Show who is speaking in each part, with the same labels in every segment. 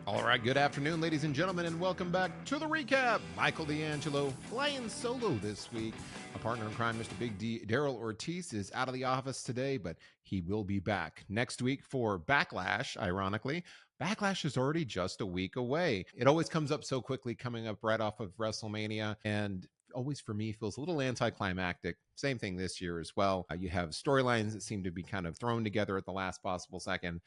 Speaker 1: All right, good afternoon, ladies and gentlemen, and welcome back to the recap. Michael D'Angelo flying solo this week. A partner in crime, Mr. Big D, Daryl Ortiz, is out of the office today, but he will be back next week for Backlash, ironically. Backlash is already just a week away. It always comes up so quickly, coming up right off of WrestleMania, and always for me feels a little anticlimactic. Same thing this year as well. You have storylines that seem to be kind of thrown together at the last possible second.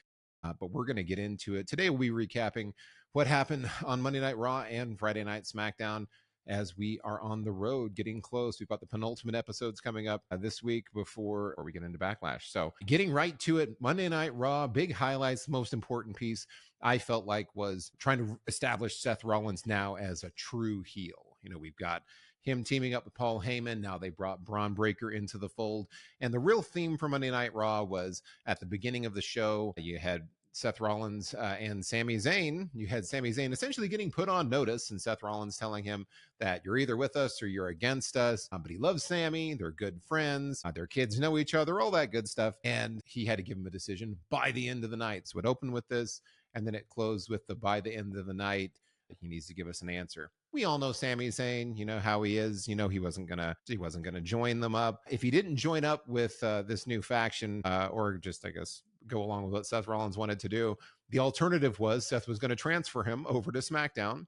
Speaker 1: But we're going to get into it. Today, we'll be recapping what happened on Monday Night Raw and Friday Night SmackDown as we are on the road getting close. We've got the penultimate episodes coming up this week before we get into Backlash. So getting right to it, Monday Night Raw, big highlights. The most important piece I felt like was trying to establish Seth Rollins now as a true heel. You know, we've got him teaming up with Paul Heyman. Now they brought Braun Breaker into the fold. And the real theme for Monday Night Raw was at the beginning of the show, you had Seth Rollins and Sami Zayn. You had Sami Zayn essentially getting put on notice, and Seth Rollins telling him that you're either with us or you're against us. But he loves Sami. They're good friends. Their kids know each other, all that good stuff. And he had to give him a decision by the end of the night. So it opened with this, and then it closed with the by the end of the night. He needs to give us an answer. We all know Sami Zayn, you know how he is. You know he wasn't gonna join them up. If he didn't join up with this new faction, or just I guess go along with what Seth Rollins wanted to do, the alternative was Seth was going to transfer him over to SmackDown.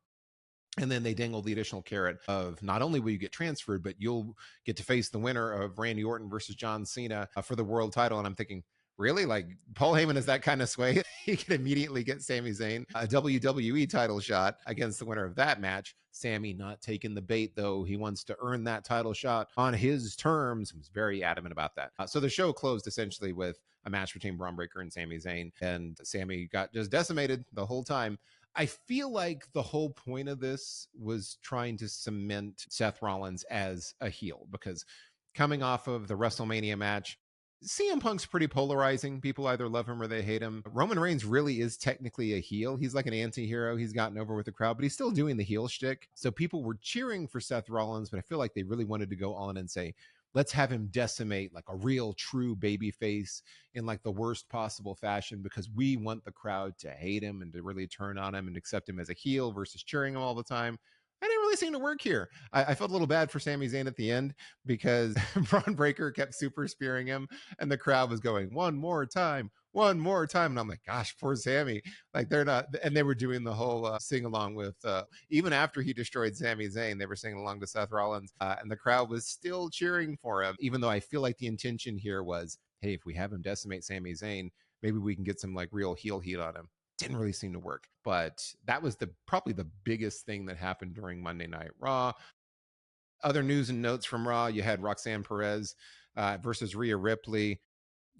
Speaker 1: And then they dangled the additional carrot of not only will you get transferred, but you'll get to face the winner of Randy Orton versus John Cena for the world title. And I'm thinking, really? Like Paul Heyman is that kind of sway? He can immediately get Sami Zayn a WWE title shot against the winner of that match. Sami not taking the bait, though. He wants to earn that title shot on his terms. He was very adamant about that. So the show closed essentially with a match between Braun Breaker and Sami Zayn, and Sami got just decimated the whole time. I feel like the whole point of this was trying to cement Seth Rollins as a heel, because coming off of the WrestleMania match, CM Punk's pretty polarizing. People either love him or they hate him. Roman Reigns really is technically a heel. He's like an anti-hero. He's gotten over with the crowd, but he's still doing the heel shtick. So people were cheering for Seth Rollins, but I feel like they really wanted to go all in and say, let's have him decimate like a real true baby face in like the worst possible fashion, because we want the crowd to hate him and to really turn on him and accept him as a heel versus cheering him all the time. I didn't really seem to work here. I felt a little bad for Sami Zayn at the end because Braun Breaker kept super spearing him, and the crowd was going, one more time. And I'm like, gosh, poor Sami. Like they're not, and they were doing the whole sing along with, even after he destroyed Sami Zayn, they were singing along to Seth Rollins, and the crowd was still cheering for him, even though I feel like the intention here was, hey, if we have him decimate Sami Zayn, maybe we can get some like real heel heat on him. Didn't really seem to work, but that was probably the biggest thing that happened during Monday Night Raw. Other news and notes from Raw, you had Roxanne Perez versus Rhea Ripley.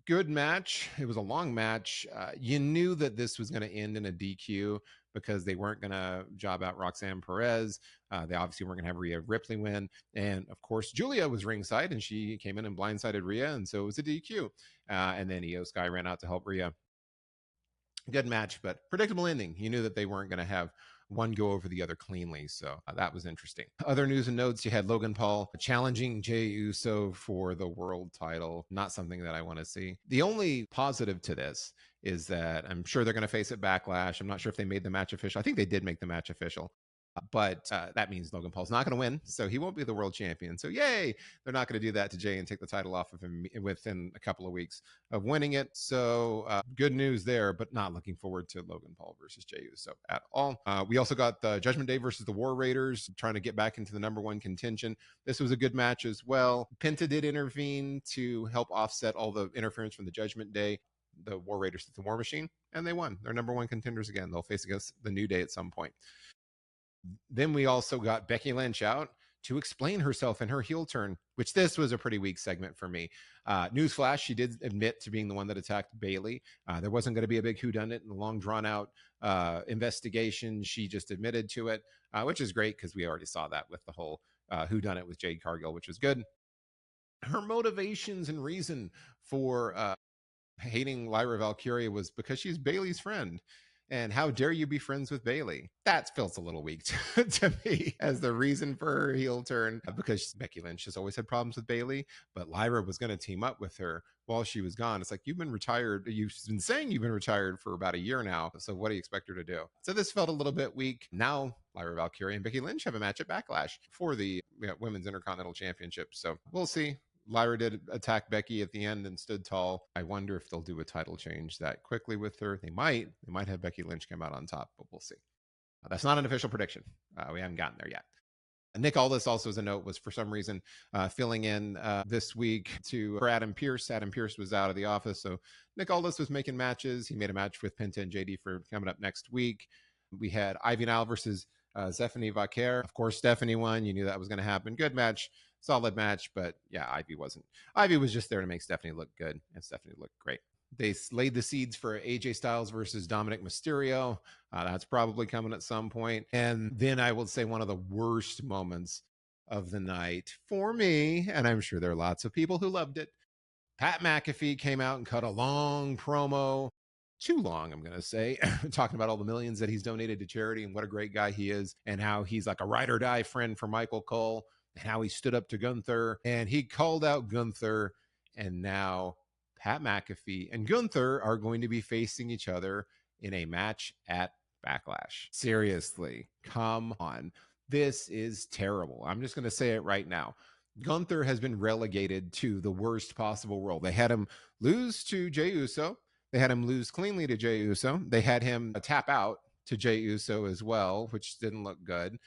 Speaker 1: Good match. It was a long match. You knew that this was going to end in a DQ because they weren't going to job out Roxanne Perez. They obviously weren't going to have Rhea Ripley win. And of course, Julia was ringside and she came in and blindsided Rhea. And so it was a DQ. And then Io Sky ran out to help Rhea. Good match, but predictable ending. You knew that they weren't going to have one go over the other cleanly, so that was interesting. Other news and notes, you had Logan Paul challenging Jey Uso for the world title. Not something that I want to see. The only positive to this is that I'm sure they're going to face it Backlash. I'm not sure if they made the match official. I think they did make the match official. But that means Logan Paul's not going to win, so he won't be the world champion. So yay, they're not going to do that to Jey and take the title off of him within a couple of weeks of winning it. So good news there, but not looking forward to Logan Paul versus Jey Uso at all. We also got the Judgment Day versus the War Raiders, trying to get back into the number one contention. This was a good match as well. Penta did intervene to help offset all the interference from the Judgment Day. The War Raiders did the War Machine, and they won. They're number one contenders again. They'll face against the New Day at some point. Then we also got Becky Lynch out to explain herself in her heel turn, which this was a pretty weak segment for me. Newsflash, she did admit to being the one that attacked Bayley. There wasn't going to be a big whodunit and a long drawn out investigation. She just admitted to it, which is great because we already saw that with the whole whodunit with Jade Cargill, which was good. Her motivations and reason for hating Lyra Valkyria was because she's Bayley's friend. And how dare you be friends with Bailey? That feels a little weak to me as the reason for her heel turn, because Becky Lynch has always had problems with Bailey, but Lyra was going to team up with her while she was gone. It's like, you've been retired. You've been saying you've been retired for about a year now. So what do you expect her to do? So this felt a little bit weak. Now Lyra Valkyria and Becky Lynch have a match at Backlash for the Women's Intercontinental Championship. So we'll see. Lyra did attack Becky at the end and stood tall. I wonder if they'll do a title change that quickly with her. They might. They might have Becky Lynch come out on top, but we'll see. That's not an official prediction. We haven't gotten there yet. Nick Aldis, also as a note, was for some reason filling in this week for Adam Pearce. Adam Pearce was out of the office, so Nick Aldis was making matches. He made a match with Penta and JD for coming up next week. We had Ivy Nile versus Stephanie Vaquer. Of course, Stephanie won. You knew that was going to happen. Good match, solid match, but yeah, Ivy wasn't. Ivy was just there to make Stephanie look good, and Stephanie looked great. They laid the seeds for AJ Styles versus Dominic Mysterio. That's probably coming at some point. And then I will say one of the worst moments of the night for me, and I'm sure there are lots of people who loved it. Pat McAfee came out and cut a long promo, too long, I'm going to say, talking about all the millions that he's donated to charity and what a great guy he is, and how he's like a ride or die friend for Michael Cole, and how he stood up to Gunther, and he called out Gunther, and now Pat McAfee and Gunther are going to be facing each other in a match at Backlash. Seriously, come on. This is terrible. I'm just going to say it right now. Gunther has been relegated to the worst possible role. They had him lose to Jey Uso. They had him lose cleanly to Jey Uso. They had him tap out to Jey Uso as well, which didn't look good.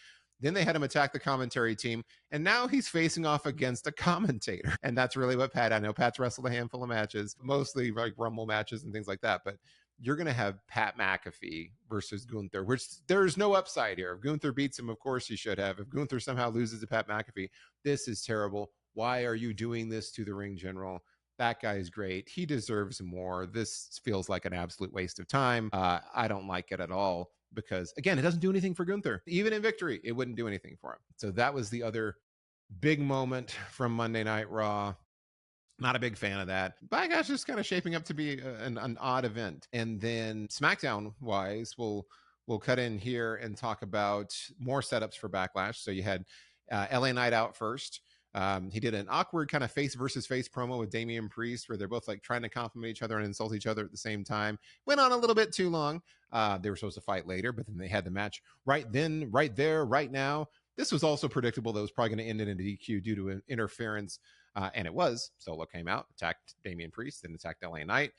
Speaker 1: Then they had him attack the commentary team, and now he's facing off against a commentator. And that's really what I know Pat's wrestled a handful of matches, mostly like Rumble matches and things like that, but you're going to have Pat McAfee versus Gunther, which there's no upside here. If Gunther beats him, of course he should have. If Gunther somehow loses to Pat McAfee, this is terrible. Why are you doing this to the ring general? That guy is great. He deserves more. This feels like an absolute waste of time. I don't like it at all, because again, it doesn't do anything for Gunther. Even in victory, it wouldn't do anything for him. So that was the other big moment from Monday Night Raw. Not a big fan of that. Backlash is kind of shaping up to be an odd event. And then SmackDown wise, we'll cut in here and talk about more setups for Backlash. So you had LA Knight out first. He did an awkward kind of face versus face promo with Damian Priest, where they're both like trying to compliment each other and insult each other at the same time. Went on a little bit too long. They were supposed to fight later, but then they had the match right then, right there, right now. This was also predictable. That was probably going to end in a DQ due to an interference. And it was. Solo came out, attacked Damian Priest, and attacked LA Knight.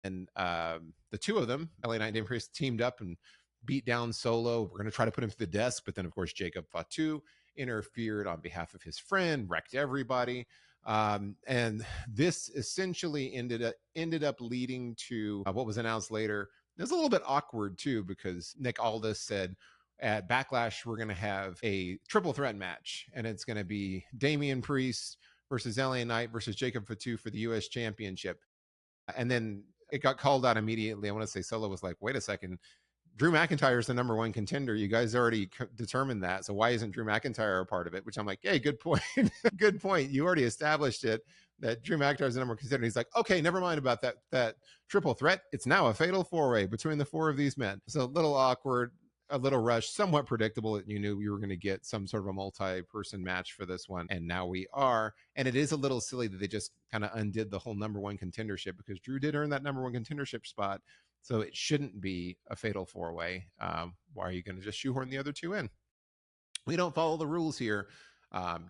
Speaker 1: And the two of them, LA Knight and Damian Priest, teamed up and beat down Solo. We're going to try to put him to the desk. But then, of course, Jacob Fatu interfered on behalf of his friend, wrecked everybody. And this essentially ended up leading to what was announced later. It was a little bit awkward, too, because Nick Aldis said, at Backlash, we're going to have a triple threat match. And it's going to be Damian Priest versus LA Knight versus Jacob Fatu for the U.S. Championship. And then it got called out immediately. I want to say Solo was like, wait a second. Drew McIntyre is the number one contender. You guys already determined that. So why isn't Drew McIntyre a part of it? Which I'm like, hey, good point. Good point. You already established it, that Drew McIntyre is the number one contender. He's like, okay, never mind about that triple threat. It's now a fatal four-way between the four of these men. So a little awkward, a little rushed, somewhat predictable that you knew we were going to get some sort of a multi-person match for this one. And now we are. And it is a little silly that they just kind of undid the whole number one contendership, because Drew did earn that number one contendership spot. So it shouldn't be a fatal four-way. Why are you going to just shoehorn the other two in? We don't follow the rules here.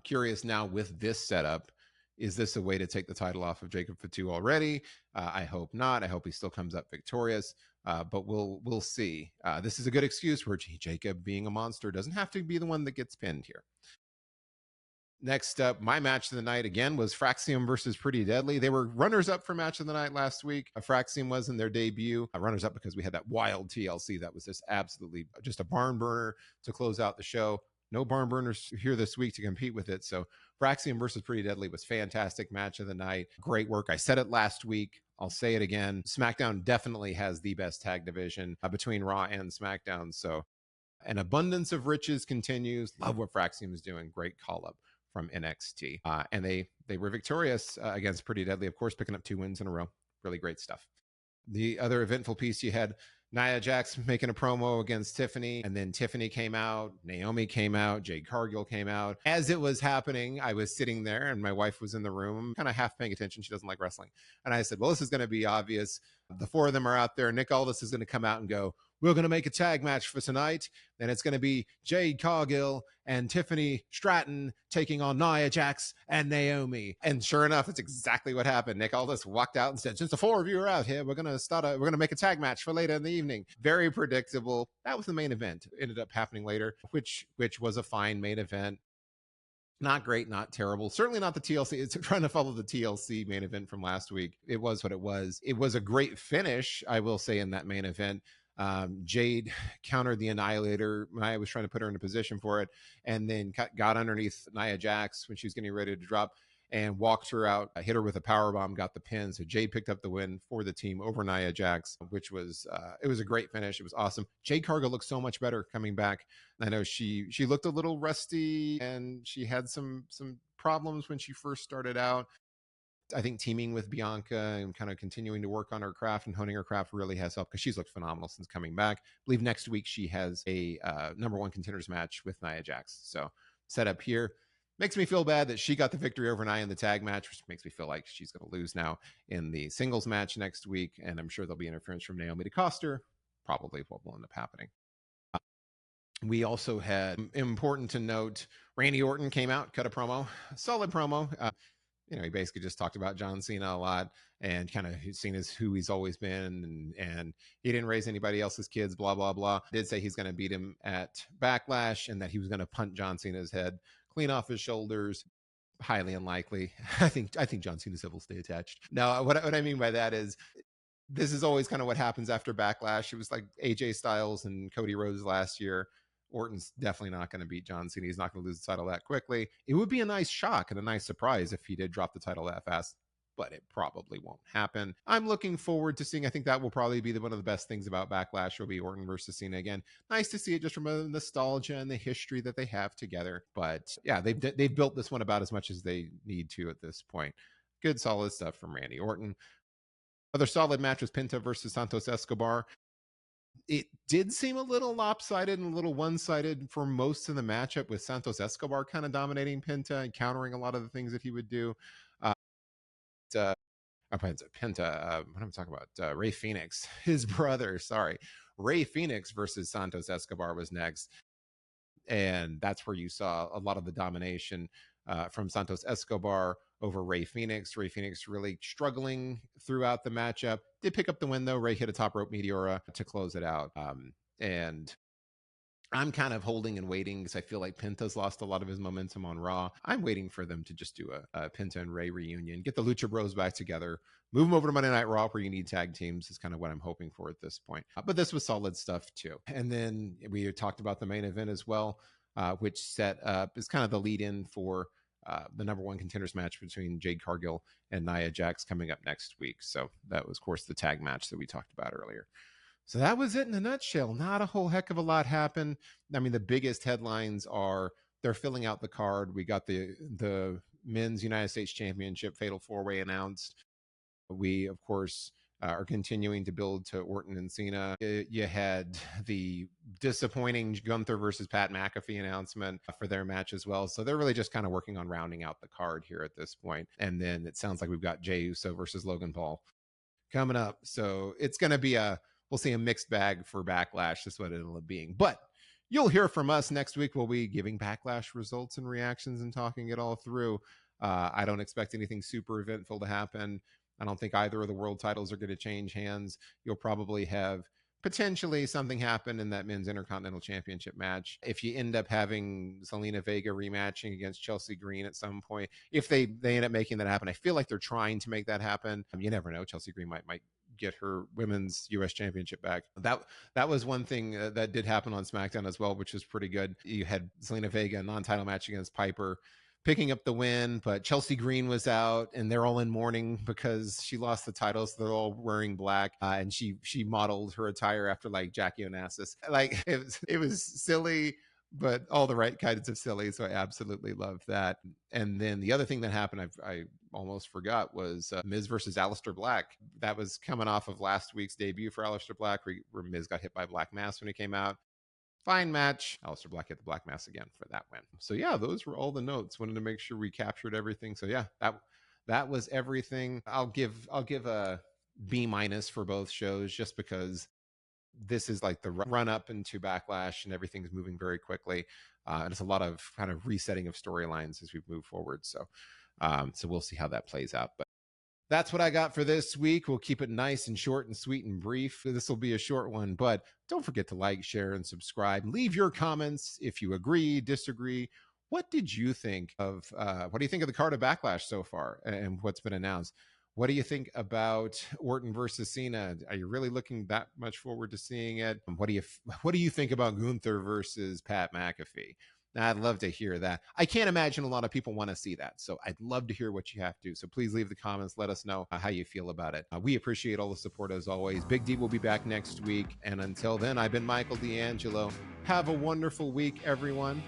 Speaker 1: Curious now with this setup, is this a way to take the title off of Jacob Fatu already? I hope not. I hope he still comes up victorious. But we'll see. This is a good excuse for Jacob being a monster. Doesn't have to be the one that gets pinned here. Next up, my match of the night again was Fraxium versus Pretty Deadly. They were runners-up for match of the night last week. Fraxium was in their debut. Runners-up because we had that wild TLC that was just absolutely just a barn burner to close out the show. No barn burners here this week to compete with it. So Fraxium versus Pretty Deadly was fantastic match of the night. Great work. I said it last week. I'll say it again. SmackDown definitely has the best tag division between Raw and SmackDown. So an abundance of riches continues. Love what Fraxium is doing. Great call-up from NXT. And they were victorious against Pretty Deadly, of course, picking up 2 wins in a row. Really great stuff. The other eventful piece, you had Nia Jax making a promo against Tiffany, and then Tiffany came out, Naomi came out, Jade Cargill came out. As it was happening, I was sitting there and my wife was in the room, kind of half paying attention. She doesn't like wrestling. And I said, well, this is going to be obvious. The four of them are out there. Nick Aldis is going to come out and go, we're going to make a tag match for tonight. Then it's going to be Jade Cargill and Tiffany Stratton taking on Nia Jax and Naomi. And sure enough, it's exactly what happened. Nick Aldis walked out and said, since the four of you are out here, we're going to make a tag match for later in the evening. Very predictable. That was the main event. It ended up happening later, which was a fine main event. Not great, not terrible. Certainly not the TLC. It's trying to follow the TLC main event from last week. It was what it was. It was a great finish, I will say, in that main event. Jade countered the Annihilator. Nia was trying to put her in a position for it, and then got underneath Nia Jax when she was getting ready to drop and walked her out, hit her with a power bomb, got the pin. So Jade picked up the win for the team over Nia Jax, which was it was a great finish. It was awesome. Jade Cargill looked so much better coming back. I know she looked a little rusty and she had some problems when she first started out. I think teaming with Bianca and kind of continuing to work on her craft and honing her craft really has helped because she's looked phenomenal since coming back. I believe next week she has a number one contenders match with Nia Jax. So set up here. Makes me feel bad that she got the victory over Nia in the tag match, which makes me feel like she's going to lose now in the singles match next week. And I'm sure there'll be interference from Naomi to cost her. Probably what will end up happening. We also had, important to note, Randy Orton came out, cut a promo, solid promo. He basically just talked about John Cena a lot and kind of seen as who he's always been. And he didn't raise anybody else's kids, blah, blah, blah. Did say he's going to beat him at Backlash and that he was going to punt John Cena's head clean off his shoulders. Highly unlikely. I think John Cena's head will stay attached. Now, what I mean by that is this is always kind of what happens after Backlash. It was like AJ Styles and Cody Rhodes last year. Orton's definitely not going to beat John Cena. He's not going to lose the title that quickly. It would be a nice shock and a nice surprise if he did drop the title that fast, but it probably won't happen. I'm looking forward to seeing. I think that will probably be one of the best things about Backlash will be Orton versus Cena again. Nice to see it just from a nostalgia and the history that they have together. But yeah, they've built this one about as much as they need to at this point. Good, solid stuff from Randy Orton. Another solid match was Penta versus Santos Escobar. It did seem a little lopsided and a little one-sided for most of the matchup, with Santos Escobar kind of dominating Penta and countering a lot of the things that he would do. Penta, what am I talking about? Ray Phoenix, his brother, sorry. Ray Phoenix versus Santos Escobar was next. And that's where you saw a lot of the domination from Santos Escobar over Ray Phoenix. Ray Phoenix really struggling throughout the matchup. Did pick up the win, though. Ray hit a top rope Meteora to close it out. And I'm kind of holding and waiting because I feel like Penta's lost a lot of his momentum on Raw. I'm waiting for them to just do a Penta and Ray reunion, get the Lucha Bros back together, move them over to Monday Night Raw where you need tag teams is kind of what I'm hoping for at this point. But this was solid stuff too. And then we talked about the main event as well, which set up is kind of the lead in for the number one contenders match between Jade Cargill and Nia Jax coming up next week. So that was, of course, the tag match that we talked about earlier. So that was it in a nutshell. Not a whole heck of a lot happened. I mean, the biggest headlines are they're filling out the card. We got the men's United States Championship Fatal 4-Way announced. We, of course, are continuing to build to Orton and Cena. You had the disappointing Gunther versus Pat McAfee announcement for their match as well. So they're really just kind of working on rounding out the card here at this point. And then it sounds like we've got Jey Uso versus Logan Paul coming up. So it's going to be we'll see a mixed bag for Backlash. That's what it'll end up being. But you'll hear from us next week. We'll be giving Backlash results and reactions and talking it all through. I don't expect anything super eventful to happen. I don't think either of the world titles are going to change hands. You'll probably have potentially something happen in that men's Intercontinental Championship match. If you end up having Zelina Vega rematching against Chelsea Green at some point, if they end up making that happen, I feel like they're trying to make that happen. You never know. Chelsea Green might get her women's U.S. championship back. That was one thing that did happen on SmackDown as well, which was pretty good. You had Zelina Vega, a non-title match against Piper, picking up the win, but Chelsea Green was out and they're all in mourning because she lost the title. So they're all wearing black. And she modeled her attire after like Jackie Onassis. Like it was silly, but all the right kinds of silly. So I absolutely love that. And then the other thing that happened, I almost forgot, was Miz versus Aleister Black. That was coming off of last week's debut for Aleister Black, where Miz got hit by Black Mass when he came out. Fine match. Aleister Black hit the Black Mass again for that win. So yeah, those were all the notes. Wanted to make sure we captured everything. So yeah, that was everything. I'll give a B minus for both shows, just because this is like the run up into Backlash and everything's moving very quickly. And it's a lot of kind of resetting of storylines as we move forward. So we'll see how that plays out. But that's what I got for this week. We'll keep it nice and short and sweet and brief. This will be a short one, but don't forget to like, share, and subscribe. Leave your comments if you agree, disagree. What did you think of what do you think of the card of Backlash so far and what's been announced? What do you think about Orton versus Cena? Are you really looking that much forward to seeing it? What do you think about Gunther versus Pat McAfee? I'd love to hear that. I can't imagine a lot of people want to see that. So I'd love to hear what you have to do. So please leave the comments. Let us know how you feel about it. We appreciate all the support as always. Big D will be back next week. And until then, I've been Michael D'Angelo. Have a wonderful week, everyone.